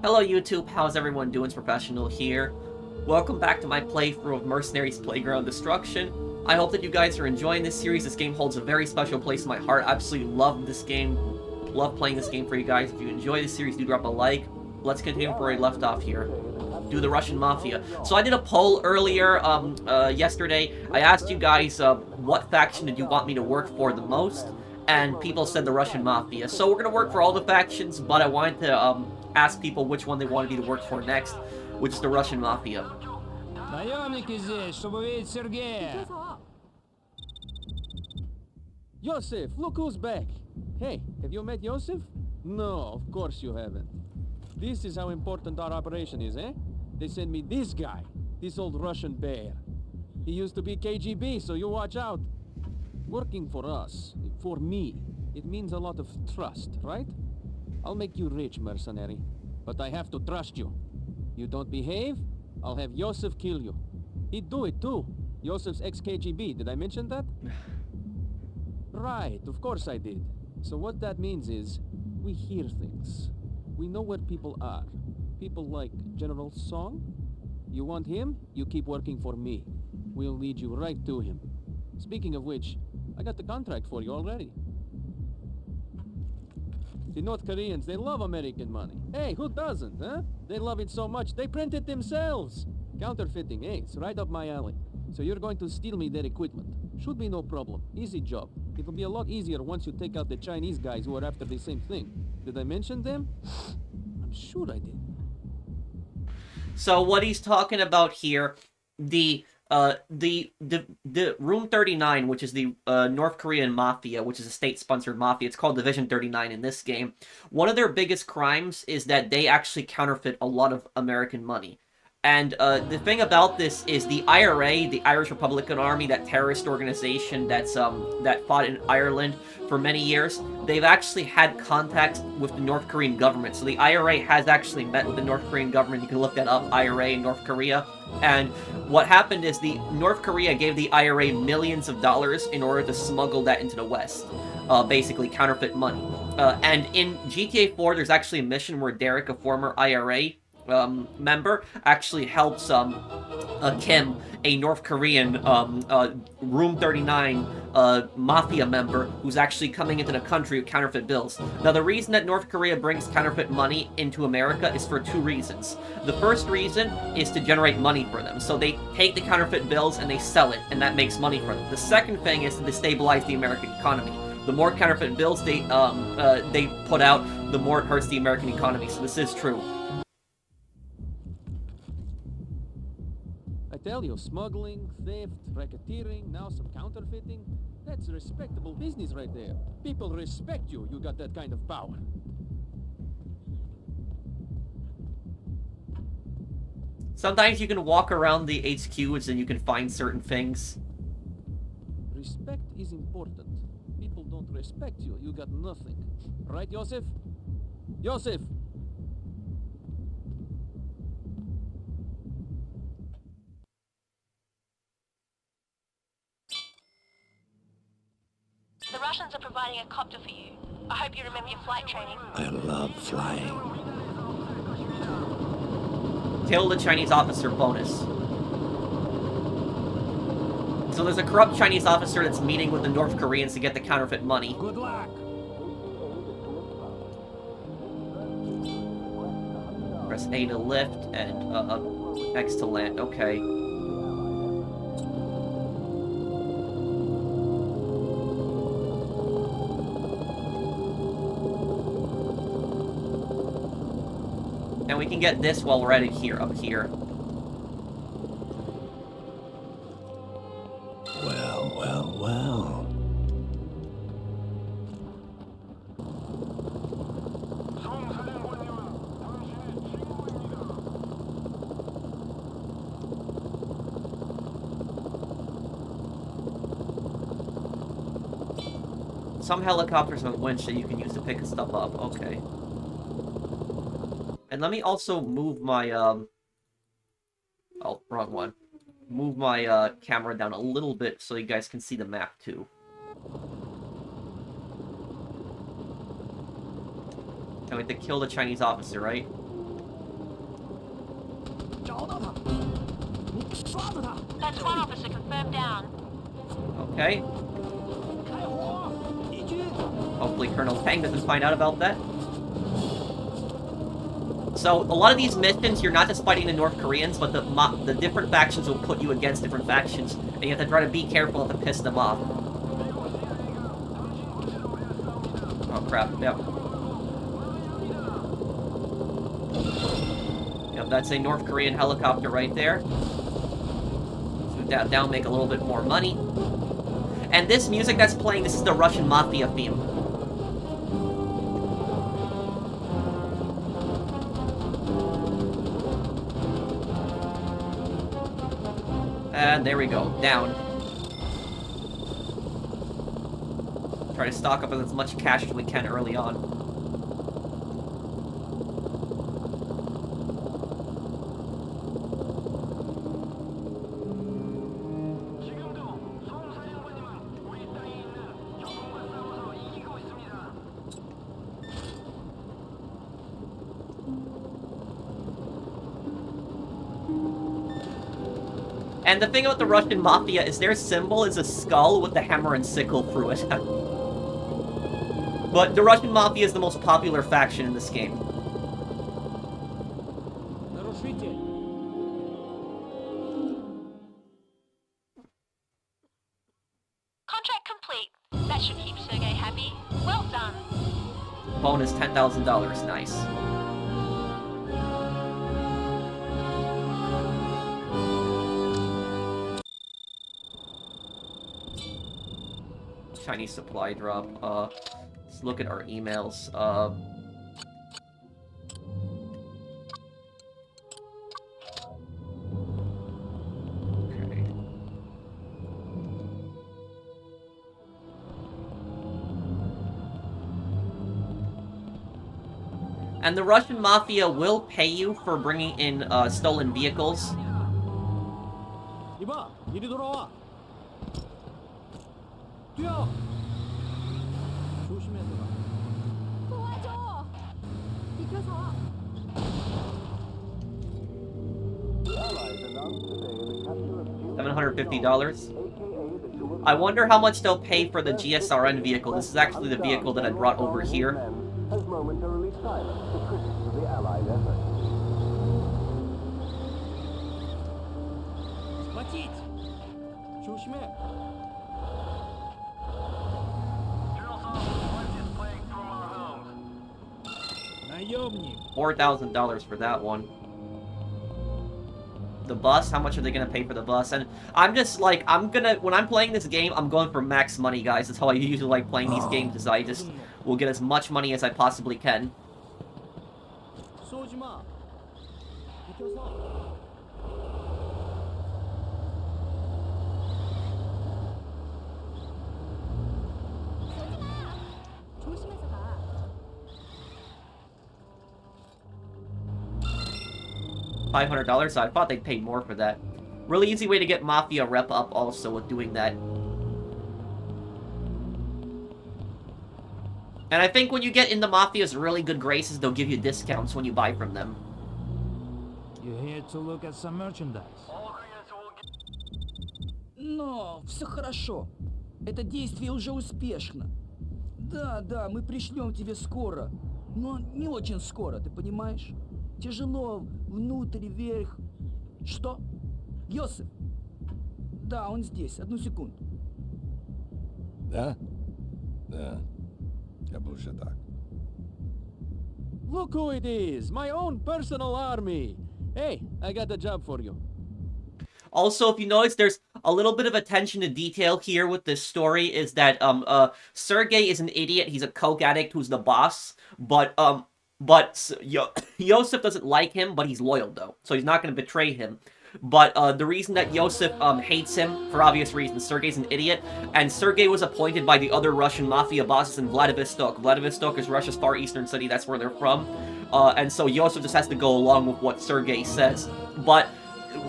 Hello YouTube, how's everyone doing? It's Professional here. Welcome back to my playthrough of Mercenaries Playground of Destruction. I hope that you guys are enjoying this series. This game holds a very special place in my heart. I absolutely love this game. Love playing this game for you guys. If you enjoy this series, do drop a like. Let's continue where we left off here. Do the Russian Mafia. So I did a poll earlier, yesterday. I asked you guys, what faction did you want me to work for the most? And people said the Russian Mafia. So we're gonna work for all the factions, but I wanted to, ask people which one they wanted me to work for next, which is the Russian Mafia. Наемники здесь, чтобы видеть Сергея. Josef, look who's back. Hey, have you met Josef? No, of course you haven't. This is how important our operation is, eh? They sent me this guy, this old Russian bear. He used to be KGB, so you watch out. Working for us, for me, it means a lot of trust, right? I'll make you rich, mercenary. But I have to trust you. You don't behave, I'll have Josef kill you. He'd do it too. Josef's ex-KGB, did I mention that? Right, of course I did. So what that means is, we hear things. We know where people are. People like General Song. You want him? You keep working for me. We'll lead you right to him. Speaking of which, I got the contract for you already. The North Koreans, they love American money. Hey, who doesn't, huh? They love it so much, they print it themselves. Counterfeiting, hey, it's right up my alley. So you're going to steal me their equipment. Should be no problem. Easy job. It'll be a lot easier once you take out the Chinese guys who are after the same thing. Did I mention them? I'm sure I did. So what he's talking about here, the Room 39, which is the North Korean Mafia, which is a state-sponsored mafia. It's called Division 39 in this game. One of their biggest crimes is that they actually counterfeit a lot of American money. And the thing about this is the IRA, the Irish Republican Army, that terrorist organization that's that fought in Ireland for many years, they've actually had contacts with the North Korean government. So the IRA has actually met with the North Korean government. You can look that up, IRA in North Korea. And what happened is the North Korea gave the IRA millions of dollars in order to smuggle that into the West. Basically counterfeit money. And in GTA 4, there's actually a mission where Derek, a former IRA member, actually helps Kim, a North Korean Room 39 mafia member who's actually coming into the country with counterfeit bills. Now, the reason that North Korea brings counterfeit money into America is for two reasons. The first reason is to generate money for them. So they take the counterfeit bills and they sell it, and that makes money for them. The second thing is to destabilize the American economy. The more counterfeit bills they put out, the more it hurts the American economy. So this is true. I tell you, smuggling, theft, racketeering, now some counterfeiting. That's respectable business right there. People respect you, you got that kind of power. Sometimes you can walk around the HQs and you can find certain things. Respect is important. People don't respect you, you got nothing. Right, Josef? Josef! The Russians are providing a copter for you. I hope you remember your flight training. I love flying. Kill the Chinese officer bonus. So there's a corrupt Chinese officer that's meeting with the North Koreans to get the counterfeit money. Good luck! Press A to lift and X to land. Okay. And we can get this while we're at it here, up here. Well, well, well. Some helicopters have a winch that you can use to pick stuff up. Okay. And let me also move my, oh, wrong one. Move my, camera down a little bit so you guys can see the map, too. And we have to kill the Chinese officer, right? That's one officer confirmed down. Okay. Hopefully Colonel Tang doesn't find out about that. So, a lot of these missions, you're not just fighting the North Koreans, but the different factions will put you against different factions, and you have to try to be careful not to piss them off. Oh, crap. Yep. Yep, that's a North Korean helicopter right there. So down, make a little bit more money. And this music that's playing, this is the Russian Mafia theme. And there we go, down. Try to stock up with as much cash as we can early on. And the thing about the Russian Mafia is their symbol is a skull with the hammer and sickle through it. But the Russian Mafia is the most popular faction in this game. Contract complete. That should keep Sergey happy. Well done. Bonus $10,000, nice. Chinese supply drop. Let's look at our emails. Okay. And the Russian Mafia will pay you for bringing in stolen vehicles. $750. I wonder how much they'll pay for the GSRN vehicle. This is actually the vehicle that I brought over here. Has momentarily silenced the critics of the Allied effort. $4,000 for that one. The bus, how much are they gonna pay for the bus? And I'm just like, when I'm playing this game, I'm going for max money, guys. That's how I usually like playing these games, is I just will get as much money as I possibly can. $500, so I thought they'd pay more for that. Really easy way to get Mafia rep up also with doing that. And I think when you get in the Mafia's really good graces, they'll give you discounts when you buy from them. You're here to look at some merchandise. Но все хорошо. Это действие уже успешно. Да, мы пришлем тебе скоро. Но не очень скоро, ты понимаешь? Тяжело, внутрь, вверх. Что? Йосеф? Да, он здесь. Одну секунду. Да? Да. Я был уже так. Look who it is! My own personal army! Hey, I got the job for you. Also, if you notice, there's a little bit of attention to detail here with this story, is that, Sergey is an idiot. He's a coke addict who's the boss, but Josef doesn't like him, but he's loyal, though, so he's not going to betray him. But the reason that Josef hates him, for obvious reasons, Sergey's an idiot, and Sergey was appointed by the other Russian Mafia bosses in Vladivostok. Vladivostok is Russia's far eastern city, that's where they're from, and so Josef just has to go along with what Sergey says. But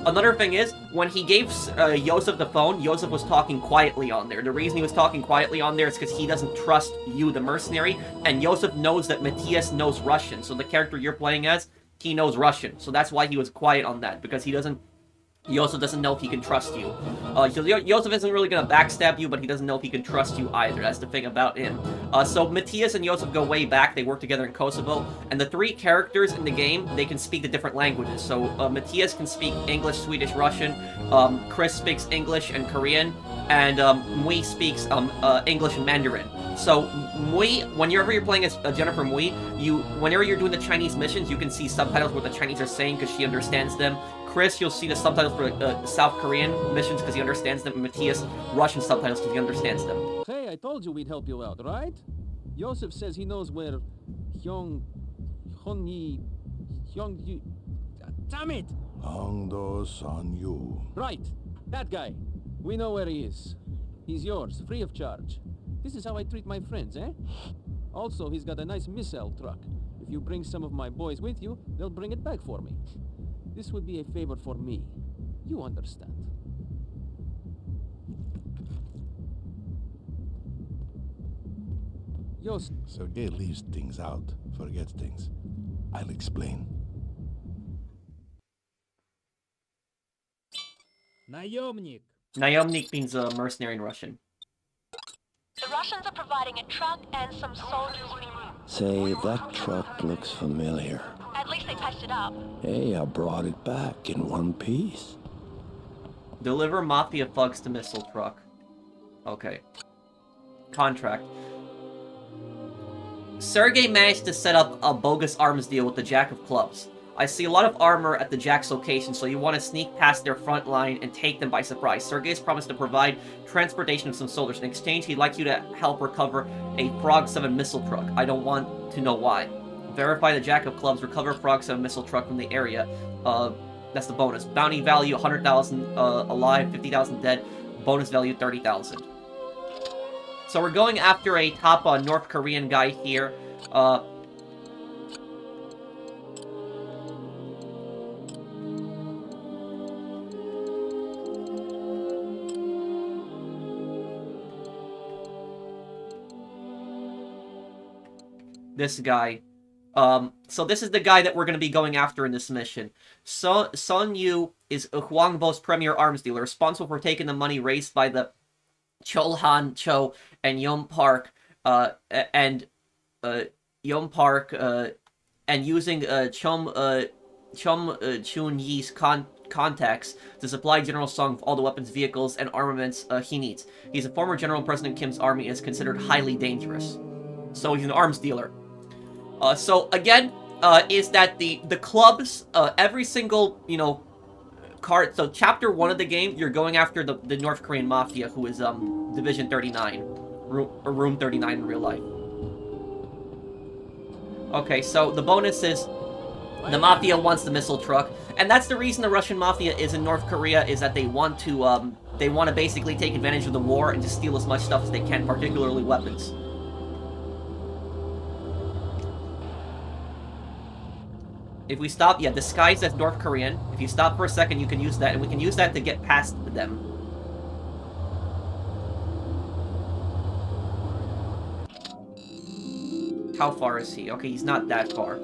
another thing is, when he gave Josef the phone, Josef was talking quietly on there. The reason he was talking quietly on there is because he doesn't trust you, the mercenary, and Josef knows that Mattias knows Russian, so the character you're playing as he knows Russian, so that's why he was quiet on that, because he also doesn't know if he can trust you. Josef isn't really gonna backstab you, but he doesn't know if he can trust you either. That's the thing about him. So Mattias and Josef go way back. They work together in Kosovo. And the 3 characters in the game, they can speak the different languages. So Mattias can speak English, Swedish, Russian. Chris speaks English and Korean. And Mui speaks English and Mandarin. So Mui, whenever you're playing as Jennifer Mui, whenever you're doing the Chinese missions, you can see subtitles what the Chinese are saying because she understands them. Chris, you'll see the subtitles for South Korean missions because he understands them, and Mattias, Russian subtitles because he understands them. Hey, I told you we'd help you out, right? Josef says he knows where Hyung... Damn it! Hongdo Son Yu. Right, that guy. We know where he is. He's yours, free of charge. This is how I treat my friends, eh? Also, he's got a nice missile truck. If you bring some of my boys with you, they'll bring it back for me. This would be a favor for me. You understand. Sergey leaves things out, forgets things. I'll explain. Наемник. Naomnik means mercenary in Russian. The Russians are providing a truck and some soldiers we need. Say, that truck looks familiar. At least they patched it up. Hey, I brought it back in one piece. Deliver Mafia thugs to missile truck. Okay. Contract. Sergey managed to set up a bogus arms deal with the Jack of Clubs. I see a lot of armor at the Jack's location, so you want to sneak past their front line and take them by surprise. Sergey's promised to provide transportation of some soldiers. In exchange, he'd like you to help recover a Frog 7 missile truck. I don't want to know why. Verify the Jack of Clubs, recover Frog 7 missile truck from the area. That's the bonus. Bounty value 100,000 alive, 50,000 dead. Bonus value 30,000. So we're going after a top North Korean guy here. This guy. So this is the guy that we're going to be going after in this mission. Son Yu is Huangbo's premier arms dealer, responsible for taking the money raised by the Cholhan Cho and Yom Park, and using Chum Chun Yi's contacts to supply General Song with all the weapons, vehicles, and armaments he needs. He's a former General President Kim's army and is considered highly dangerous. So he's an arms dealer. So again, is that the clubs, every single, card. So chapter 1 of the game, you're going after the North Korean Mafia, who is Division 39, Room 39 in real life. Okay, so the bonus is the Mafia wants the missile truck, and that's the reason the Russian Mafia is in North Korea, is that they want to basically take advantage of the war and just steal as much stuff as they can, particularly weapons. If we stop, yeah, disguised as North Korean. If you stop for a second, you can use that, and we can use that to get past them. How far is he? Okay, he's not that far.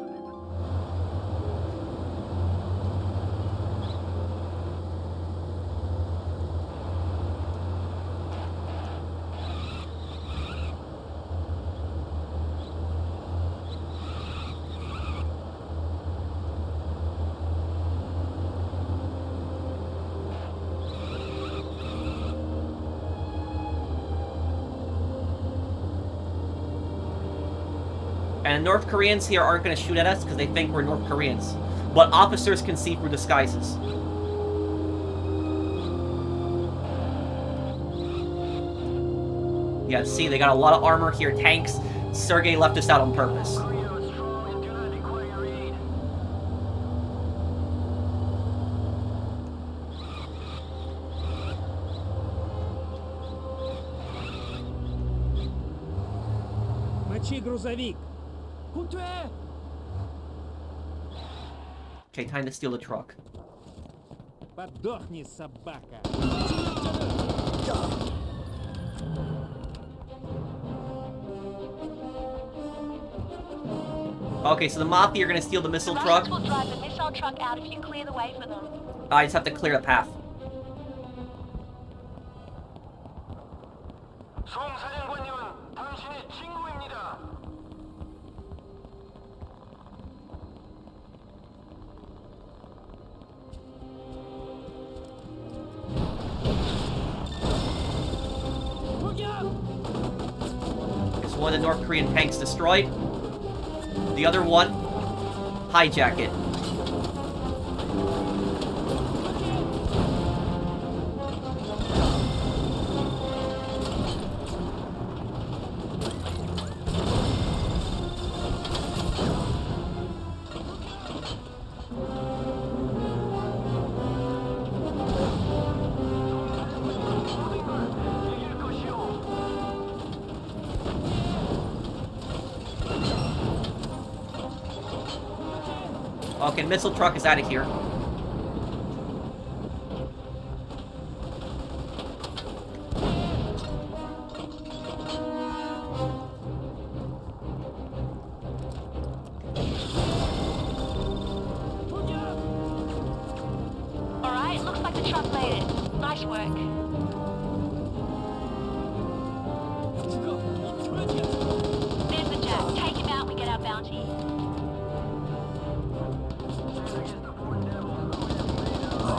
And North Koreans here aren't going to shoot at us because they think we're North Koreans. But officers can see through disguises. Yeah, see, they got a lot of armor here, tanks. Sergey left us out on purpose. Мочи грузовик. Okay, time to steal the truck. Подохни, собака. Okay, so the Mafia are gonna steal the The missile truck. Russians will drive the missile truck out if you clear the way for them. I just have to clear the path. 총사령관님은 당신의 친구입니다. Is one of the North Korean tanks destroyed? The other one, hijack it. Okay, missile truck is out of here. Alright, looks like the truck made it. Nice work. There's the Jack. Take him out, we get our bounty.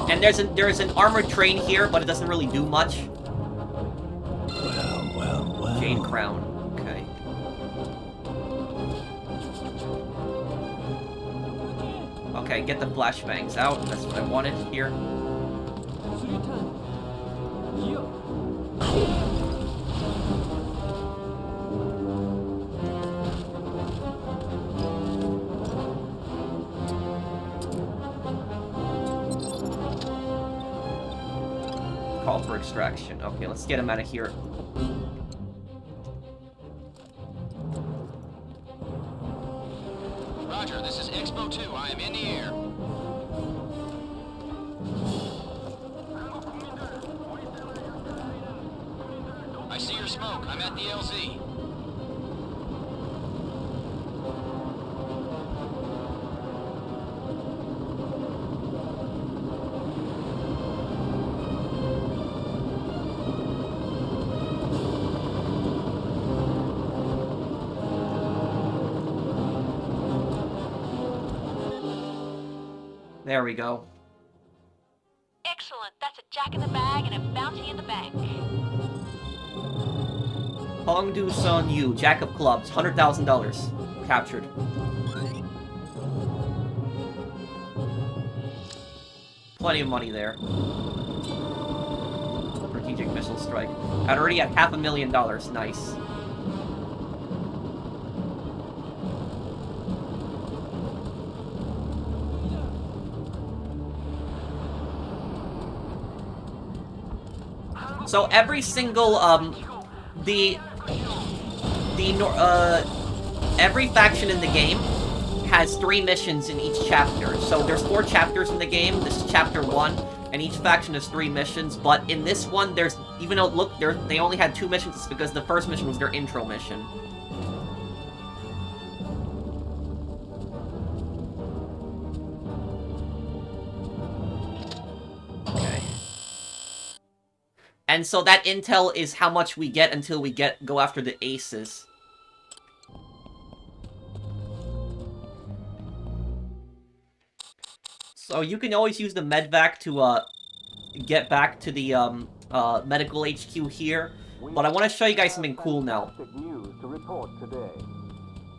And there's an armored train here, but it doesn't really do much. Well. Jade crown. Okay. Okay, get the flashbangs out. That's what I wanted here. Call for extraction. Okay, let's get him out of here. Roger, this is Expo 2. I am in the air. I see your smoke. I'm at the LZ. There we go. Excellent. That's a Jack in the bag and a bounty in the bank. Hongdu Sun Yu, Jack of Clubs, $100,000 captured. Plenty of money there. Strategic missile strike. I'd already at $500,000. Nice. So every single every faction in the game has 3 missions in each chapter. So there's 4 chapters in the game. This is chapter 1, and each faction has 3 missions. But in this one, there's, even though look, they only had 2 missions, it's because the first mission was their intro mission. Okay. And so that intel is how much we get until we go after the aces. So you can always use the medvac to get back to the medical HQ here. But I want to show you guys something cool now. News to report today.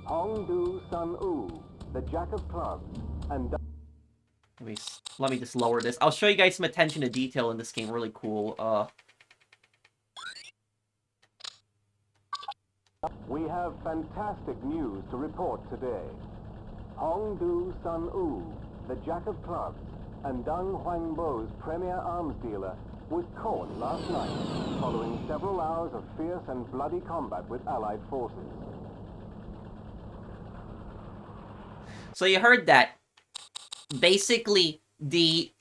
Hongdu Sun U, the Jack of Clubs, and Let me just lower this. I'll show you guys some attention to detail in this game. Really cool. we have fantastic news to report today. Hongdu Sun U, the Jack of Clubs, and Deng Huangbo's premier arms dealer, was caught last night, following several hours of fierce and bloody combat with Allied forces. So you heard that. Basically, the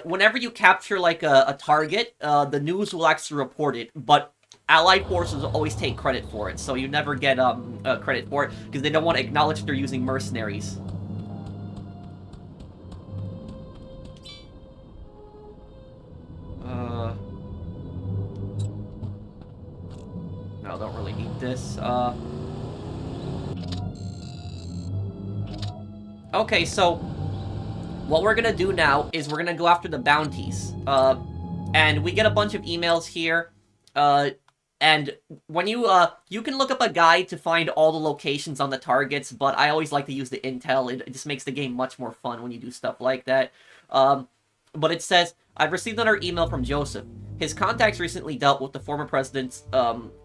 whenever you capture like a target, the news will actually report it. But Allied forces always take credit for it, so you never get credit for it because they don't want to acknowledge that they're using mercenaries. No, don't really need this. Okay, so what we're gonna do now is we're gonna go after the bounties. And we get a bunch of emails here. And when you can look up a guide to find all the locations on the targets, but I always like to use the intel. It just makes the game much more fun when you do stuff like that. But it says, I've received another email from Josef. His contacts recently dealt with the former president's,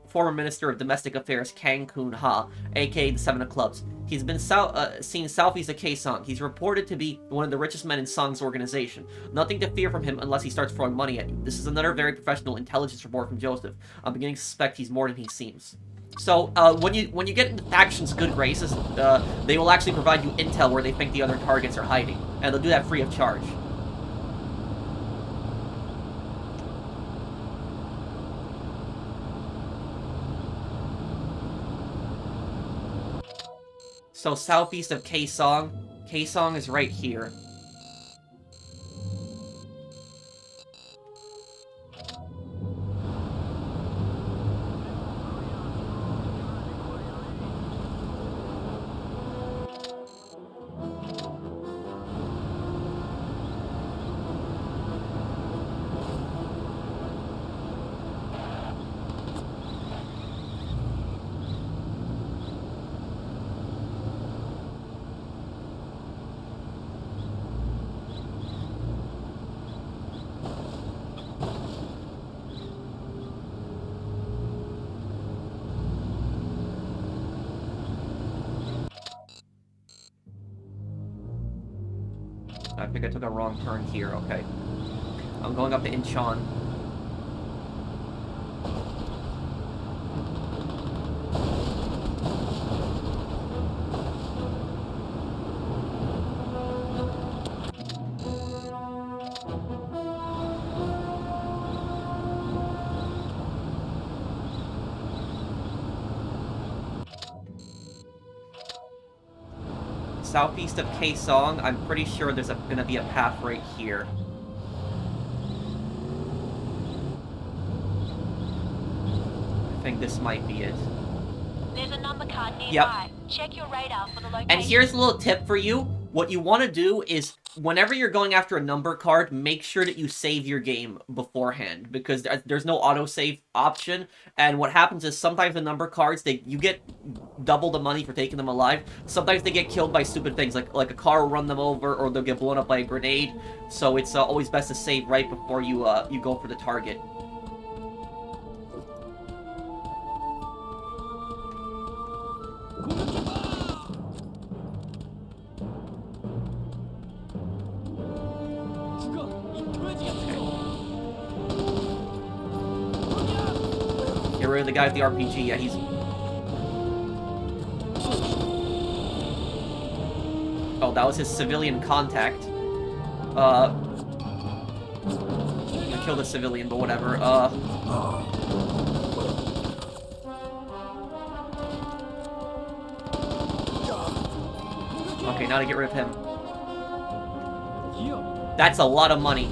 former Minister of Domestic Affairs, Kang Kun-ha, aka the Seven of Clubs. He's been seen southeast of Kaesong. He's reported to be one of the richest men in Song's organization. Nothing to fear from him unless he starts throwing money at you. This is another very professional intelligence report from Joseph. I'm beginning to suspect he's more than he seems. So, when you get into faction's good graces, they will actually provide you intel where they think the other targets are hiding. And they'll do that free of charge. So southeast of Kaesong. Kaesong is right here. I think I took a wrong turn here, okay. I'm going up to Incheon. Southeast of Kaesong, I'm pretty sure there's gonna be a path right here. I think this might be it. There's a number card nearby. Yep. Check your radar for the location. And here's a little tip for you. What you want to do is, whenever you're going after a number card, make sure that you save your game beforehand, because there's no autosave option, and what happens is sometimes the number cards, you get double the money for taking them alive. Sometimes they get killed by stupid things, like a car will run them over, or they'll get blown up by a grenade, so it's always best to save right before you go for the target. Get rid of the guy with the RPG. Yeah, he's... Oh, that was his civilian contact. I killed a civilian, but whatever. Okay, now to get rid of him. That's a lot of money.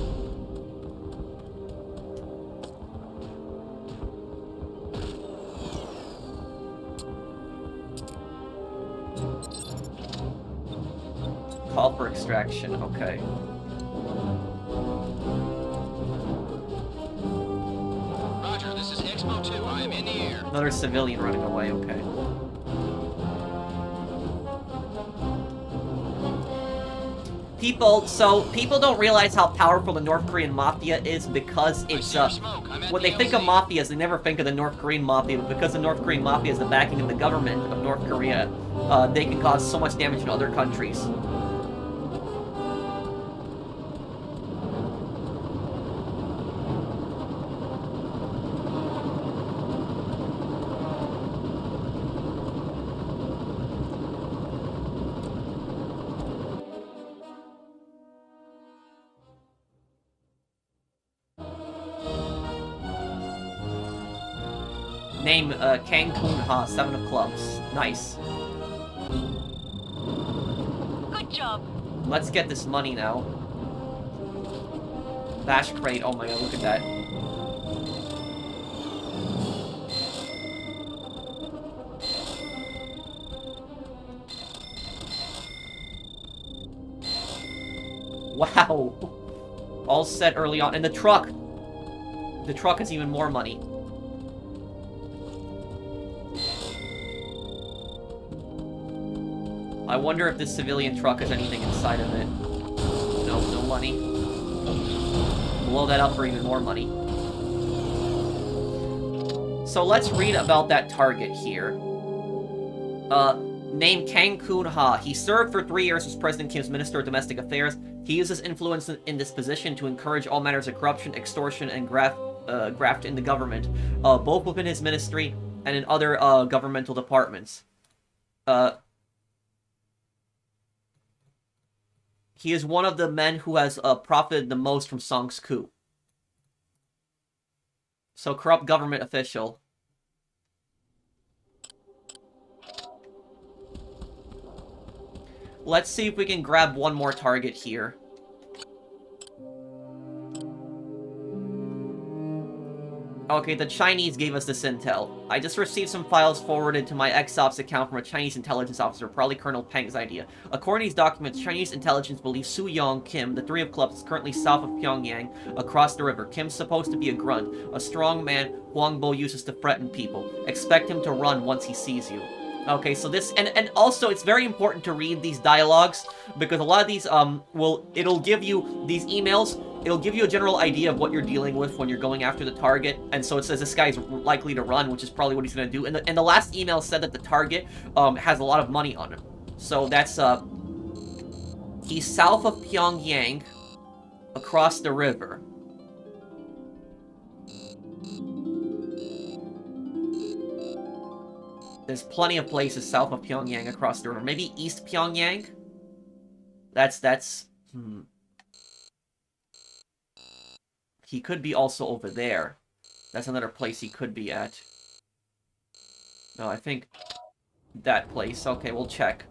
Call for extraction, okay. Roger, this is Expo 2. I am in the air. Another civilian running away, okay. People don't realize how powerful the North Korean Mafia is because it's, when they think of mafias, they never think of the North Korean Mafia, but because the North Korean Mafia is the backing of the government of North Korea, they can cause so much damage in other countries. Name, Cancun Ha, 7 of clubs. Nice. Good job. Let's get this money now. Bash crate, oh my god, look at that. Wow. All set early on. And the truck. The truck is even more money. I wonder if this civilian truck has anything inside of it. No, no money. Blow that up for even more money. So let's read about that target here. Named Cancun Ha. He served for 3 years as President Kim's Minister of Domestic Affairs. He uses influence in this position to encourage all manners of corruption, extortion, and graft in the government, both within his ministry and in other governmental departments. He is one of the men who has profited the most from Song's coup. So, corrupt government official. Let's see if we can grab one more target here. Okay, the Chinese gave us this intel. I just received some files forwarded to my ex-ops account from a Chinese intelligence officer, probably Colonel Peng's idea. According to these documents, Chinese intelligence believes Su Yong Kim, the 3 of clubs, is currently south of Pyongyang, across the river. Kim's supposed to be a grunt, a strong man Huang Bo uses to threaten people. Expect him to run once he sees you. Okay, so this, and also it's very important to read these dialogues, because a lot of these, it'll give you, these emails, it'll give you a general idea of what you're dealing with when you're going after the target, and so it says this guy's likely to run, which is probably what he's gonna do, and the last email said that the target, has a lot of money on him. So that's, he's south of Pyongyang, across the river. There's plenty of places south of Pyongyang across the river. Maybe East Pyongyang? He could be also over there. That's another place he could be at. No, I think that place. Okay, we'll check.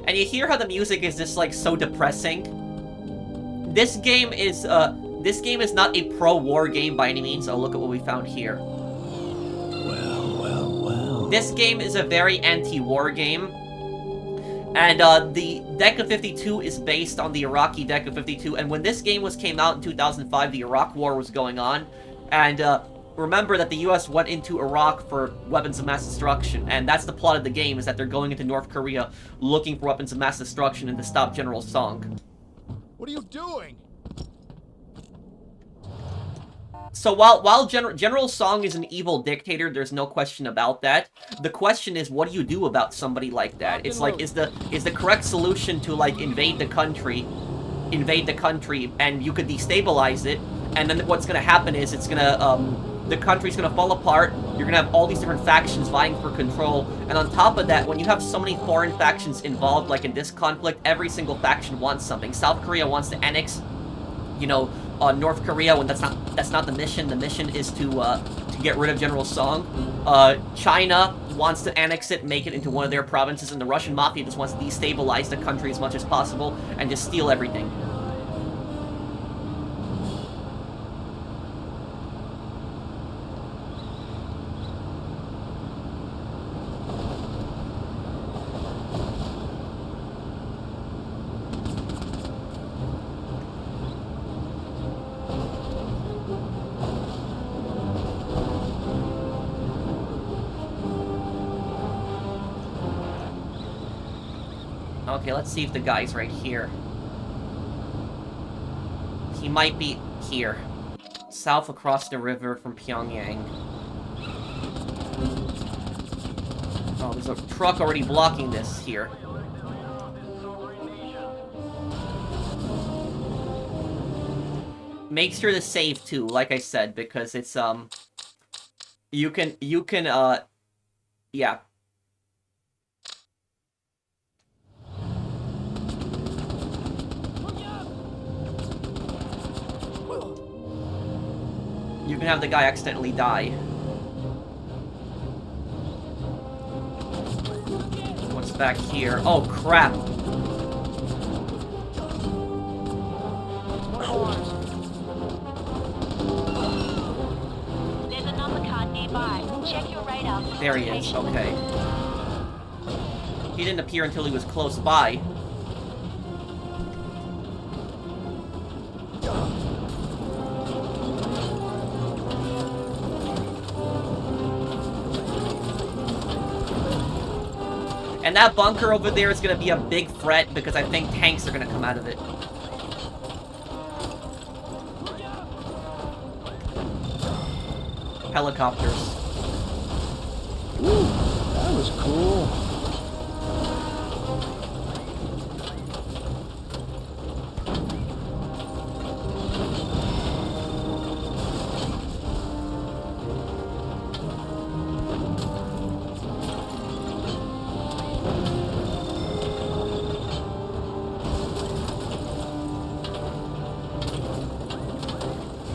And you hear how the music is just, like, so depressing? This game is not a pro-war game by any means. Oh, look at what we found here. Well. This game is a very anti-war game. And, the Deck of 52 is based on the Iraqi Deck of 52. And when this game came out in 2005, the Iraq War was going on. And, remember that the US went into Iraq for weapons of mass destruction, and that's the plot of the game, is that they're going into North Korea looking for weapons of mass destruction and to stop General Song. What are you doing? So while General Song is an evil dictator, there's no question about that. The question is, what do you do about somebody like that? It's like, is the correct solution to, like, invade the country, and you could destabilize it, and then what's gonna happen is it's gonna, the country's gonna fall apart, you're gonna have all these different factions vying for control, and on top of that, when you have so many foreign factions involved, like in this conflict, every single faction wants something. South Korea wants to annex, you know, North Korea, when that's not the mission. The mission is to get rid of General Song. China wants to annex it, make it into one of their provinces, and the Russian Mafia just wants to destabilize the country as much as possible and just steal everything. Okay, let's see if the guy's right here. He might be here. South across the river from Pyongyang. Oh, there's a truck already blocking this here. Make sure to save too, like I said, because it's, you can, yeah. You can have the guy accidentally die. What's back here? Oh, crap. There's a number card nearby. Check your radar for There he is. location. Okay. He didn't appear until he was close by. And that bunker over there is going to be a big threat because I think tanks are going to come out of it. Helicopters. Ooh, that was cool.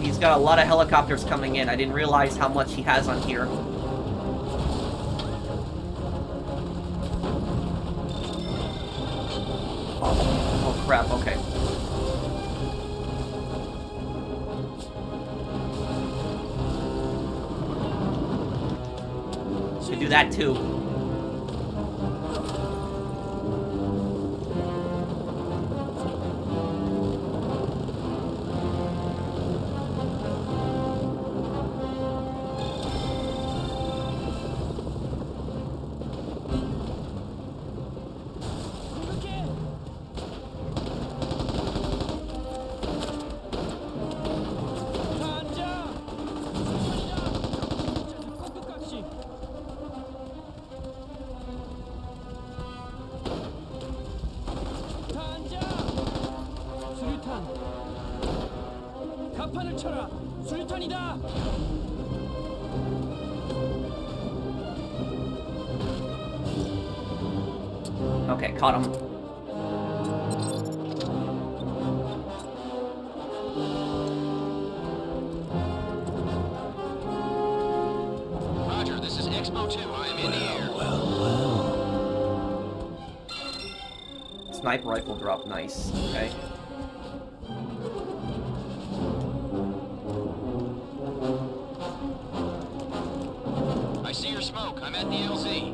He's got a lot of helicopters coming in. I didn't realize how much he has on here. Oh crap, okay. Should do that too. 간판을 쳐라! 수류탄이다! Okay, caught him. Roger, this is Expo 2. I am in the air. Sniper rifle drop, nice. Okay. I see your smoke. I'm at the LZ.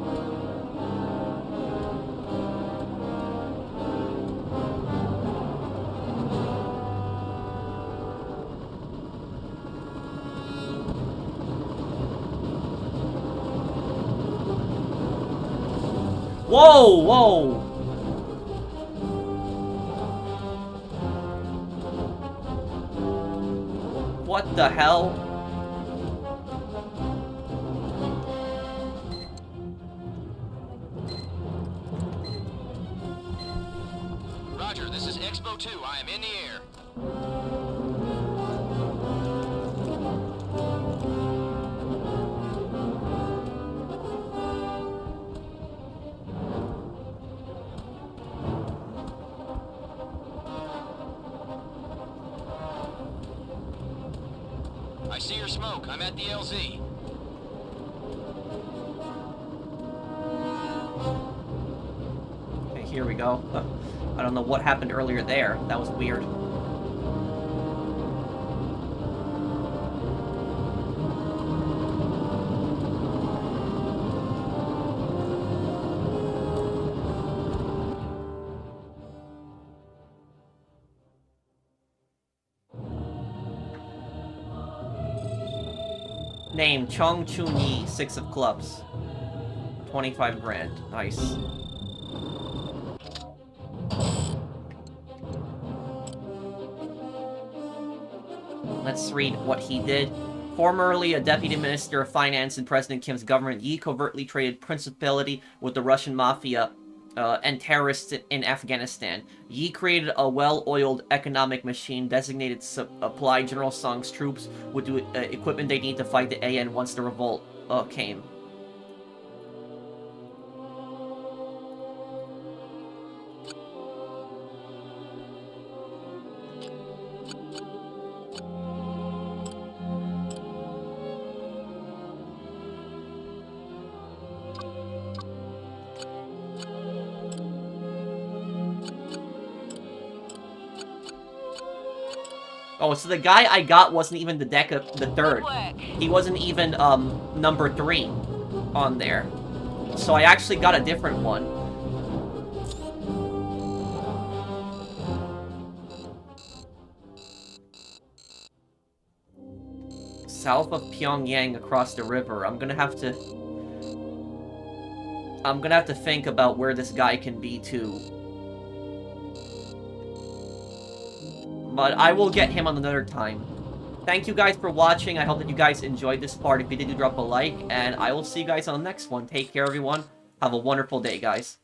Whoa, whoa! What the hell? Roger, this is Expo 2. I am in the air. I see your smoke. I'm at the LZ. Okay, here we go. I don't know what happened earlier there. That was weird. Name, Chong Chun Yi, 6 of clubs. 25 grand. Nice. Let's read what he did. Formerly a deputy minister of finance in President Kim's government, Yi covertly traded principality with the Russian Mafia and terrorists in Afghanistan. Yi created a well-oiled economic machine designated to supply General Song's troops with the equipment they need to fight the AN once the revolt came. Oh, so the guy I got wasn't even the the third. Good work. He wasn't even, number 3 on there. So I actually got a different one. South of Pyongyang across the river. I'm gonna have to think about where this guy can be too. But I will get him on another time. Thank you guys for watching. I hope that you guys enjoyed this part. If you did, do drop a like, and I will see you guys on the next one. Take care, everyone. Have a wonderful day, guys.